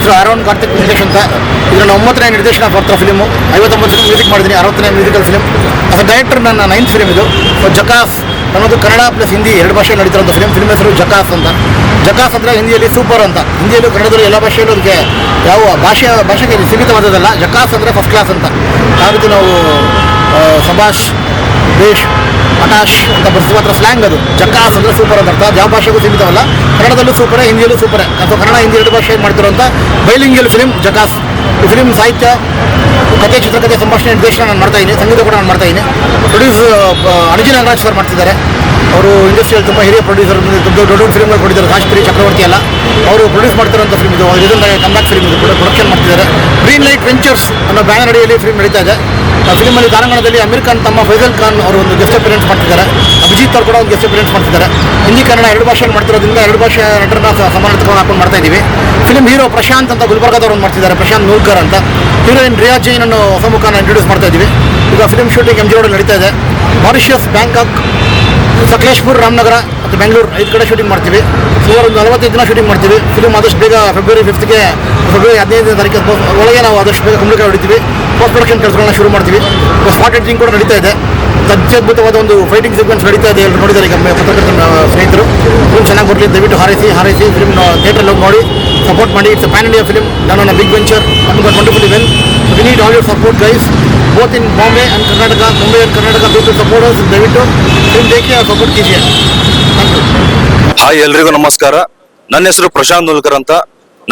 ಹೆಸರು ಆರೋನ್ ಕಾರ್ತಿಕ್ ವೆಂಕಟೇಶ್ ಅಂತ. ಇದರ 9ನೇ ನಿರ್ದೇಶನ ಬರ್ತಾ ಫಿಲಿಮು. 59 ಫಿಲ್ಮ್ ಮ್ಯೂಸಿಕ್ ಮಾಡಿದ್ದೀನಿ, 60ನೇ musical film. As a director ನನ್ನ 9th ಫಿಲ್ಮ್ ಇದು. ಜಕಾಸ್ ಅನ್ನೋದು ಕನ್ನಡ ಪ್ಲಸ್ ಹಿಂದಿ 2 ಭಾಷೆಯಲ್ಲಿ ನಡೀತಿರೋಂಥ ಫಿಲ್ಮ್ ಹೆಸರು ಜಕಾಸ್ ಅಂತ. ಜಕಾಸ್ ಅಂದರೆ ಹಿಂದಿಯಲ್ಲಿ ಸೂಪರ್ ಅಂತ, ಹಿಂದಿಯಲ್ಲೂ ಕನ್ನಡದಲ್ಲೂ ಎಲ್ಲ ಭಾಷೆಯಲ್ಲೂ ಅದಕ್ಕೆ ಯಾವ ಭಾಷೆಗೆ ಸೀಮಿತವಾದದ್ದಲ್ಲ. ಜಕಾಸ್ ಅಂದರೆ ಫಸ್ಟ್ ಕ್ಲಾಸ್ ಅಂತ. ಯಾವ ರೀತಿ ನಾವು ಸಬಾಷ್, ಬೇಷ್, ಅಟಾಶ್ ಅಂತ ಬರ್ತೀವಿ, ಮಾತ್ರ ಸ್ಲ್ಯಾಂಗ್ ಅದು. ಜಕಾಸ್ ಅಂದರೆ ಸೂಪರ್ ಅಂತ ಅರ್ಥ. ಯಾವ ಭಾಷೆಗೂ ಸೀಮಿತವಲ್ಲ, ಕನ್ನಡದಲ್ಲೂ ಸೂಪರೇ, ಹಿಂದಿಯಲ್ಲೂ ಸೂಪರೇ. ಅಥವಾ ಕನ್ನಡ ಹಿಂದಿ 2 ಭಾಷೆಯಲ್ಲಿ ಮಾಡ್ತಿರೋಂಥ ಬೈಲಿಂಗ್ವಲ್ ಫಿಲ್ಮ್ ಜಕಾಸ್. ಈ ಫಿಲ್ಮ್ ಸಾಹಿತ್ಯ, ಕಥೆ, ಚಿತ್ರಕಥೆ, ಸಂಭಾಷಣೆ, ನಿರ್ದೇಶನ ನಾನು ಮಾಡ್ತಾಯಿದ್ದೀನಿ, ಸಂಗೀತ ಕೂಡ ನಾನು ಮಾಡ್ತಾಯಿದ್ದೀನಿ. ಪ್ರೊಡ್ಯೂಸ್ ಅಣಜಿ ನಾಗರಾಜ್ ಸರ್ ಮಾಡ್ತಿದ್ದಾರೆ. ಅವರು ಇಂಡಸ್ಟ್ರಿಯಲ್ಲಿ ತುಂಬ ಹಿರಿಯ ಪ್ರೊಡ್ಯೂಸರ್, ದೊಡ್ಡ ಫಿಲ್ಮ್ಗಳು ಕೊಟ್ಟಿದ್ದಾರೆ, ರಾಷ್ಟ್ರೀಯ ಚಕ್ರವರ್ತಿ ಎಲ್ಲ. ಅವರು ಪ್ರೊಡ್ಯೂಸ್ ಮಾಡ್ತಿರೋಂಥ ಫಿಲ್ಮ್ ಇದು. ಇದರಿಂದ ಕಮ್ಬ್ಯಾಕ್ ಫಿಲ್ಮ್ ಇದು ಕೂಡ ಪ್ರೊಡಕ್ಷನ್ ಮಾಡ್ತಿದ್ದಾರೆ. ಗ್ರೀನ್ ಲೈಟ್ ವೆಂಚರ್ಸ್ ಅನ್ನೋ ಬ್ಯಾನರ್ ಅಡಿಯಲ್ಲಿ ಫಿಲ್ಮ್ ನಡೀತಾ ಇದೆ. ಆ ಫಿಲ್ಮಲ್ಲಿ ತಾರಂಗಣದಲ್ಲಿ ಅಮೀರ್ ಖಾನ್ ತಮ್ಮ ಫೈಜಲ್ ಖಾನ್ ಅವರು ಒಂದು ಗೆಸ್ಟ್ ಅಪಿಯರೆನ್ಸ್ ಮಾಡ್ತಿದ್ದಾರೆ. ಅಭಿಜಿತ್ ಅವರು ಕೂಡ ಒಂದು ಗೆಸ್ಟ್ ಅಪಿಯರೆನ್ಸ್ ಮಾಡ್ತಿದ್ದಾರೆ. ಹಿಂದಿ ಕನ್ನಡ 2 ಭಾಷೆಯಲ್ಲಿ ಮಾಡ್ತಿರೋದ್ರಿಂದ 2 ಭಾಷೆ ನಟರನ್ನ ಸಮಾನಾರ್ಥಕವಾಗಿ ಹಾಕೊಂಡು ಮಾಡ್ತಾ ಇದ್ದೀವಿ. ಫಿಲ್ಮ್ ಹೀರೋ ಪ್ರಶಾಂತ್ ಅಂತ ಗುಲ್ಬರ್ಗಾದವ್ರು ಒಂದು ಮಾಡ್ತಿದ್ದಾರೆ, ಪ್ರಶಾಂತ್ ನೂಲ್ಕರ್ ಅಂತ. ಹೀರೋಯಿನ್ ರಿಯಾ ಜೈನ್ ಅನ್ನೋ ಹೊಸ ಮುಖನ ಇಂಟ್ರೊಡ್ಯೂಸ್ ಮಾಡ್ತಾ ಇದ್ದೀವಿ. ಈಗ ಫಿಲ್ಮ್ ಶೂಟಿಂಗ್ MG ರೋಡಲ್ಲಿ ನಡೀತಾ ಇದೆ. ಮಾರಿಷಿಯಸ್, ಬ್ಯಾಂಕಾಕ್, ಸಕಲೇಶ್ಪುರ್, ರಾಮನಗರ ಮತ್ತು ಬೆಂಗಳೂರು 5 ಕಡೆ ಶೂಟಿಂಗ್ ಮಾಡ್ತೀವಿ. ಸುಮಾರು ಒಂದು 45 ದಿನ ಶೂಟಿಂಗ್ ಮಾಡ್ತೀವಿ. ಫಿಲ್ಮ್ ಆದಷ್ಟು ಬೇಗ ಫೆಬ್ರವರಿ 5ಗೆ, ಫೆಬ್ರವರಿ 15ನೇ ತಾರೀಕು ಒಳಗೆ ನಾವು ಆದಷ್ಟು ಬೇಗ ಕಂಪ್ಲೀಟ್ ಹೊಡಿತೀವಿ. ಪೋಸ್ಟ್ ಪ್ರೊಡಕ್ಷನ್ ಕೆಲಸಗಳನ್ನ ಶುರು ಮಾಡ್ತೀವಿ. ಸ್ಪಾಟ್ ಎಡಿಟಿಂಗ್ ಕೂಡ ನಡೀತಾ ಇದೆ. ಅತ್ಯದ್ಭುತವಾದ ಒಂದು ಫೈಟಿಂಗ್ ಸೀಕ್ವೆನ್ಸ್ ನಡೀತಾ ಇದೆ. ಎಲ್ಲರೂ ನೋಡಿದ್ದಾರೆ ಈಗ ಪತ್ರಕರ್ತರ ಸ್ನೇಹಿತರು. ಫಿಲ್ಮ್ ಚೆನ್ನಾಗಿ ಬರಲಿ, ದಯವಿಟ್ಟು ಹಾರೈಸಿ ಫಿಲ್ಮ್ ಥಿಯೇಟ್ರಲ್ಲಿ ಹೋಗಿ ನೋಡಿ ಸಪೋರ್ಟ್ ಮಾಡಿ. It's pan India film, done on a big venture, wonderfully well. We need all your support guys, both in Bombay and Karnataka, Mumbai and Karnataka people support us. ದಯವಿಟ್ಟು film ದೇಖಿ ಆ support ಕೀಜಿಯೇ. Thank you. Hi, ಎಲ್ರಿಗೂ ನಮಸ್ಕಾರ. ನನ್ನ ಹೆಸರು ಪ್ರಶಾಂತ್ ನೂಲ್ಕರ್ ಅಂತ.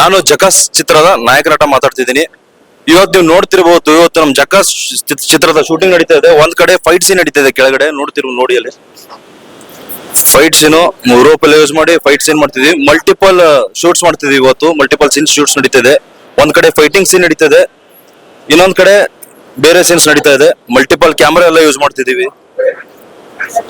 ನಾನು ಜಕಾಸ್ ಚಿತ್ರದ ನಾಯಕ ನಟ ಮಾತಾಡ್ತಿದ್ದೀನಿ. ಇವತ್ತು ನೀವು ನೋಡ್ತಿರ್ಬೋದು, ಇವತ್ತು ನಮ್ಮ ಜಕಾಸ್ ಚಿತ್ರದ ಶೂಟಿಂಗ್ ನಡೀತಾ ಇದೆ. ಒಂದ್ ಕಡೆ ಫೈಟ್ ಸೀನ್ ನಡೀತಾ ಇದೆ, ಕೆಳಗಡೆ ನೋಡಿ ಅಲ್ಲಿ ಫೈಟ್ ಸೀನು ರೋಪಲ್ಲಿ ಯೂಸ್ ಮಾಡಿ ಫೈಟ್ ಸೀನ್ ಮಾಡ್ತಿದ್ವಿ. ಮಲ್ಟಿಪಲ್ ಶೂಟ್ಸ್ ಮಾಡ್ತಿದ್ವಿ ಇವತ್ತು. ಮಲ್ಟಿಪಲ್ ಸೀನ್ಸ್ ಶೂಟ್ಸ್ ನಡೀತಾ ಇದೆ. ಒಂದ್ ಕಡೆ ಫೈಟಿಂಗ್ ಸೀನ್ ನಡೀತಾ ಇದೆ, ಇನ್ನೊಂದ್ ಕಡೆ ಬೇರೆ ಸೀನ್ಸ್ ನಡೀತಾ ಇದೆ. ಮಲ್ಟಿಪಲ್ ಕ್ಯಾಮ್ರಾ ಎಲ್ಲ ಯೂಸ್ ಮಾಡ್ತಿದೀವಿ.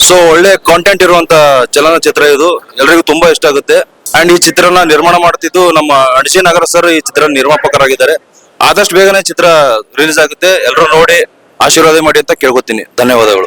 ಸೊ ಒಳ್ಳೆ ಕಾಂಟೆಂಟ್ ಇರುವಂತ ಚಲನಚಿತ್ರ ಇದು. ಎಲ್ರಿಗೂ ತುಂಬಾ ಇಷ್ಟ ಆಗುತ್ತೆ. ಅಂಡ್ ಈ ಚಿತ್ರನ ನಿರ್ಮಾಣ ಮಾಡ್ತಿದ್ದು ನಮ್ಮ ಅಣಜಿ ನಾಗರಾಜ್ ಸರ್ ಈ ಚಿತ್ರ ನಿರ್ಮಾಪಕರಾಗಿದ್ದಾರೆ. ಆದಷ್ಟು ಬೇಗನೆ ಚಿತ್ರ ರಿಲೀಸ್ ಆಗುತ್ತೆ. ಎಲ್ಲರೂ ನೋಡಿ ಆಶೀರ್ವಾದ ಮಾಡಿ ಅಂತ ಕೇಳ್ಕೊತೀನಿ. ಧನ್ಯವಾದಗಳು.